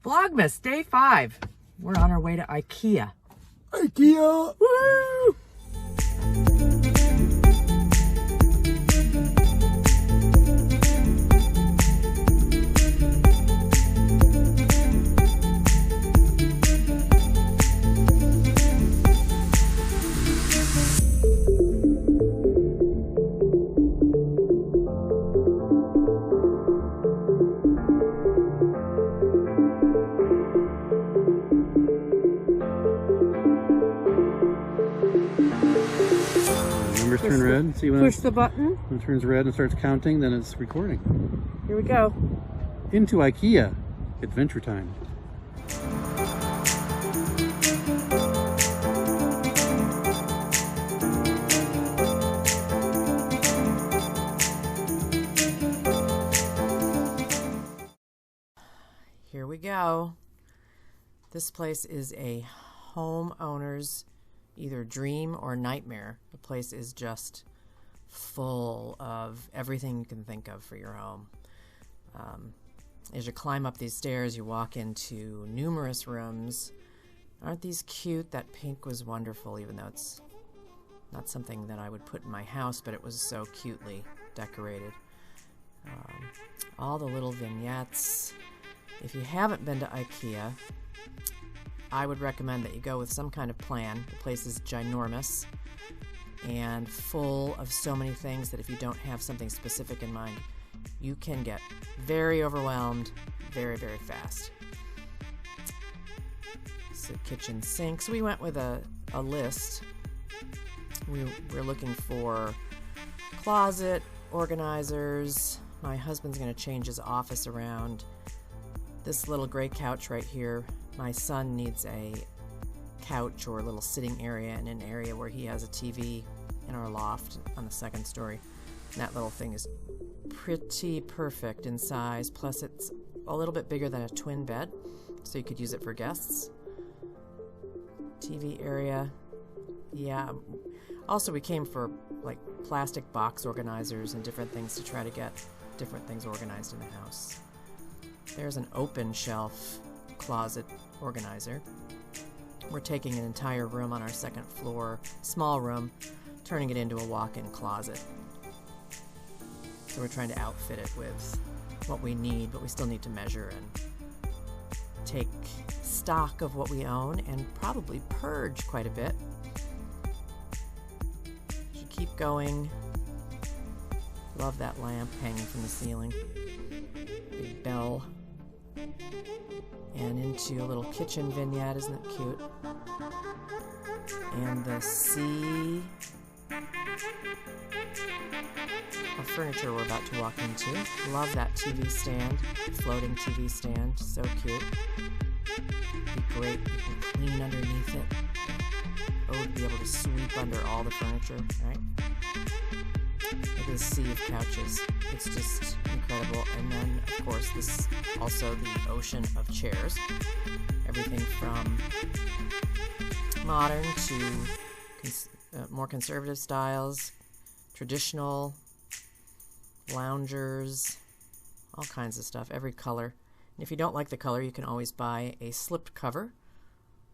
Vlogmas Day 5. We're on our way to Ikea. Ikea! Woo! Turn red. See when push the button. When it turns red and starts counting, then it's recording. Here we go. Into Ikea. Adventure time. Here we go. This place is a homeowner's either dream or nightmare. The place is just full of everything you can think of for your home. As you climb up these stairs, you walk into numerous rooms. Aren't these cute? That pink was wonderful, even though it's not something that I would put in my house, but it was so cutely decorated. All the little vignettes. If you haven't been to Ikea, I would recommend that you go with some kind of plan. The place is ginormous and full of so many things that if you don't have something specific in mind, you can get very overwhelmed very, very fast. So kitchen sinks. We went with a list. We're looking for closet organizers. My husband's going to change his office around. This little gray couch right here, my son needs a couch or a little sitting area in an area where he has a TV in our loft on the second story. And that little thing is pretty perfect in size, plus it's a little bit bigger than a twin bed, so you could use it for guests. TV area, yeah. Also, we came for like plastic box organizers and different things to try to get different things organized in the house. There's an open shelf closet organizer. We're taking an entire room on our second floor, small room, turning it into a walk-in closet. So we're trying to outfit it with what we need, but we still need to measure and take stock of what we own and probably purge quite a bit. Should keep going. Love that lamp hanging from the ceiling. Big bell. And into a little kitchen vignette, isn't it cute? And the sea of furniture we're about to walk into. Love that TV stand, floating TV stand, so cute. Be great, you can clean underneath it. Oh, to be able to sweep under all the furniture, right? Look at the sea of couches. It's just incredible. And then, of course, this also the ocean of chairs. Everything from modern to more conservative styles, traditional, loungers, all kinds of stuff, every color. And if you don't like the color, you can always buy a slipped cover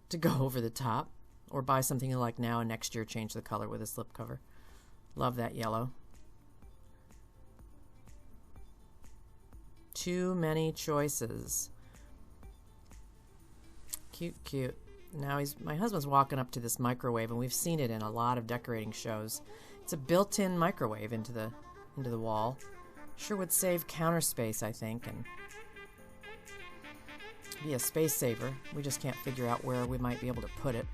to go over the top, or buy something you like now and next year change the color with a slip cover. Love that yellow. Too many choices. Cute, cute. Now my husband's walking up to this microwave, and we've seen it in a lot of decorating shows. It's a built-in microwave into the wall. Sure would save counter space, I think, and be a space saver. We just can't figure out where we might be able to put it.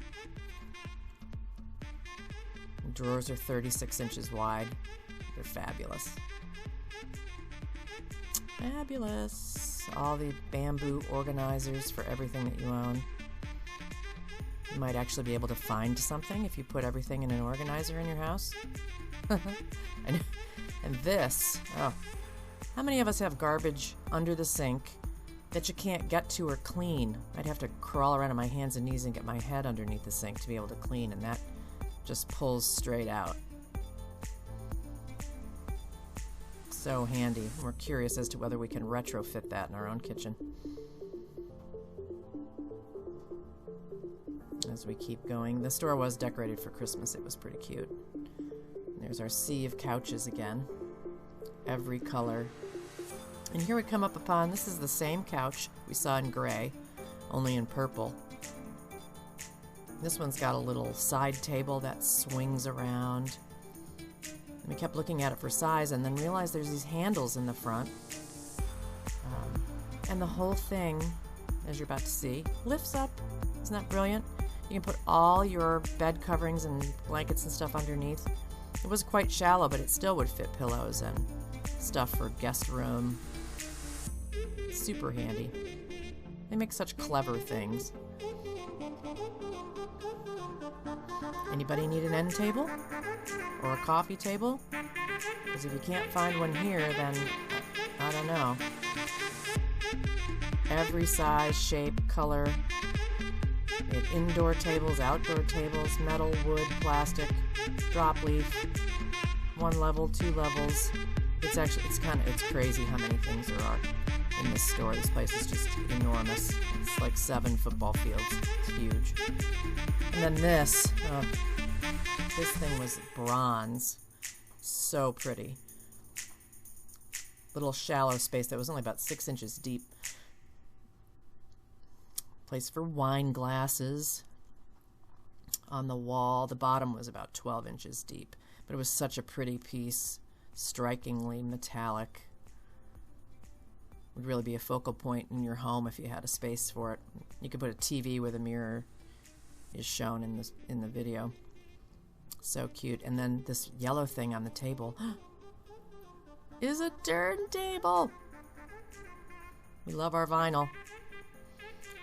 Drawers are 36 inches wide. They're fabulous. Fabulous. All the bamboo organizers for everything that you own. You might actually be able to find something if you put everything in an organizer in your house. And this, oh, how many of us have garbage under the sink that you can't get to or clean? I'd have to crawl around on my hands and knees and get my head underneath the sink to be able to clean, and that just pulls straight out. So handy. We're curious as to whether we can retrofit that in our own kitchen. as we keep going. The store was decorated for Christmas. It was pretty cute. And there's our sea of couches again. Every color. And here we come up upon, this is the same couch we saw in gray, only in purple. This one's got a little side table that swings around. And we kept looking at it for size and then realized there's these handles in the front. And the whole thing, as you're about to see, lifts up. Isn't that brilliant? You can put all your bed coverings and blankets and stuff underneath. It was quite shallow, but it still would fit pillows and stuff for guest room. Super handy. They make such clever things. Anybody need an end table? Or a coffee table? Because if you can't find one here, then I don't know. Every size, shape, color. We have indoor tables, outdoor tables, metal, wood, plastic, drop leaf, 1 level, 2 levels. It's crazy how many things there are in this store. This place is just enormous. It's like 7 football fields. It's huge. And then this thing was bronze. So pretty. Little shallow space that was only about 6 inches deep. Place for wine glasses on the wall. The bottom was about 12 inches deep, but it was such a pretty piece, strikingly metallic. Would really be a focal point in your home if you had a space for it. You could put a TV where the mirror is shown in the video. So cute. And then this yellow thing on the table is a turntable. We love our vinyl.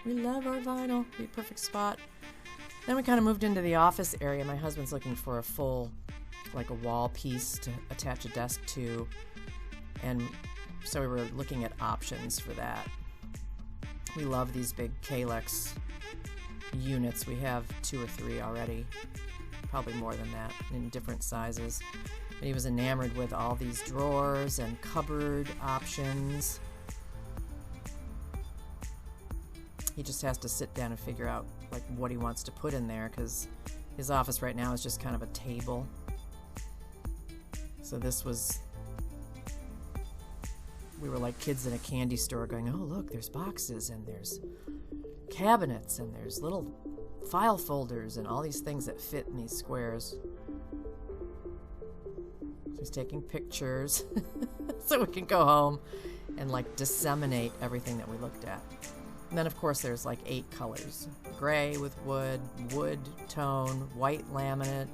We love our vinyl. Be a perfect spot. Then we kind of moved into the office area. My husband's looking for a full, like a wall piece to attach a desk to. And so we were looking at options for that. We love these big Kalex units. We have 2 or 3 already. Probably more than that in different sizes. But he was enamored with all these drawers and cupboard options. He just has to sit down and figure out like what he wants to put in there because his office right now is just kind of a table. So this was, we were like kids in a candy store going, oh look, there's boxes and there's cabinets and there's little file folders and all these things that fit in these squares. So he's taking pictures so we can go home and like disseminate everything that we looked at. And then, of course, there's like 8 colors. Gray with wood, wood tone, white laminate,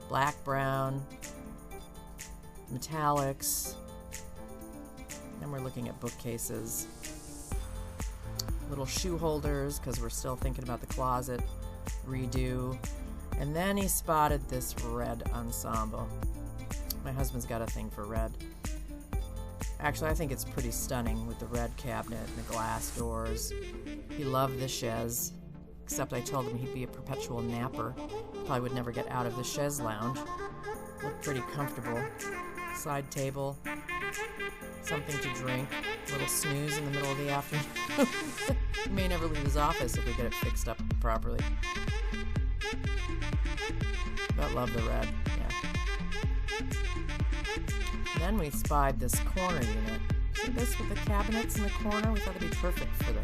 black brown, metallics. And we're looking at bookcases. Little shoe holders, because we're still thinking about the closet redo. And then he spotted this red ensemble. My husband's got a thing for red. Actually, I think it's pretty stunning with the red cabinet and the glass doors. He loved the chaise, except I told him he'd be a perpetual napper. Probably would never get out of the chaise lounge. Looked pretty comfortable. Side table, something to drink, a little snooze in the middle of the afternoon. He may never leave his office if we get it fixed up properly. But love the red, yeah. Then we spied this corner unit. See this with the cabinets in the corner? We thought it'd be perfect for the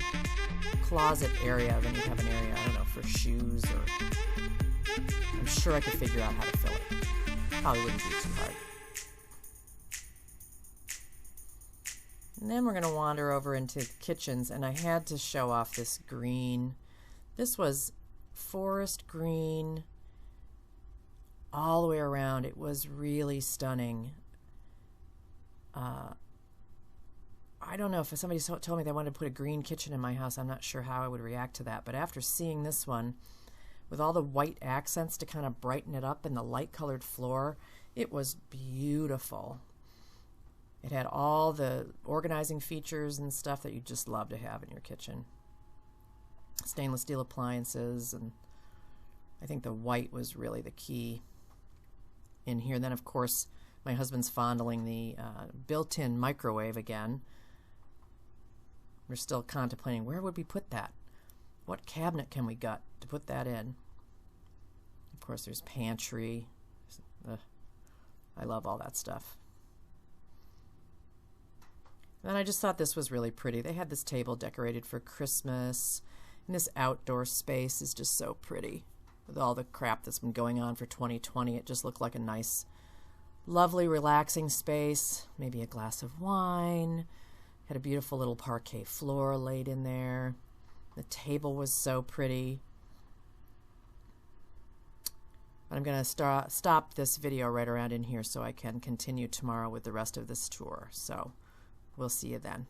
closet area. Then you'd have an area, I don't know, for shoes or... I'm sure I could figure out how to fill it. Probably wouldn't be too hard. And then we're going to wander over into the kitchens, and I had to show off this green. This was forest green all the way around. It was really stunning. I don't know if somebody told me they wanted to put a green kitchen in my house. I'm not sure how I would react to that. But after seeing this one, with all the white accents to kind of brighten it up and the light-colored floor, it was beautiful. It had all the organizing features and stuff that you just love to have in your kitchen. Stainless steel appliances, and I think the white was really the key in here. And then, of course, my husband's fondling the built-in microwave again. We're still contemplating, where would we put that? What cabinet can we gut to put that in? Of course, there's pantry. I love all that stuff. And I just thought this was really pretty. They had this table decorated for Christmas, and this outdoor space is just so pretty. With all the crap that's been going on for 2020, it just looked like a nice, lovely, relaxing space. Maybe a glass of wine. Had a beautiful little parquet floor laid in there. The table was so pretty. But I'm going to stop this video right around in here so I can continue tomorrow with the rest of this tour. So we'll see you then.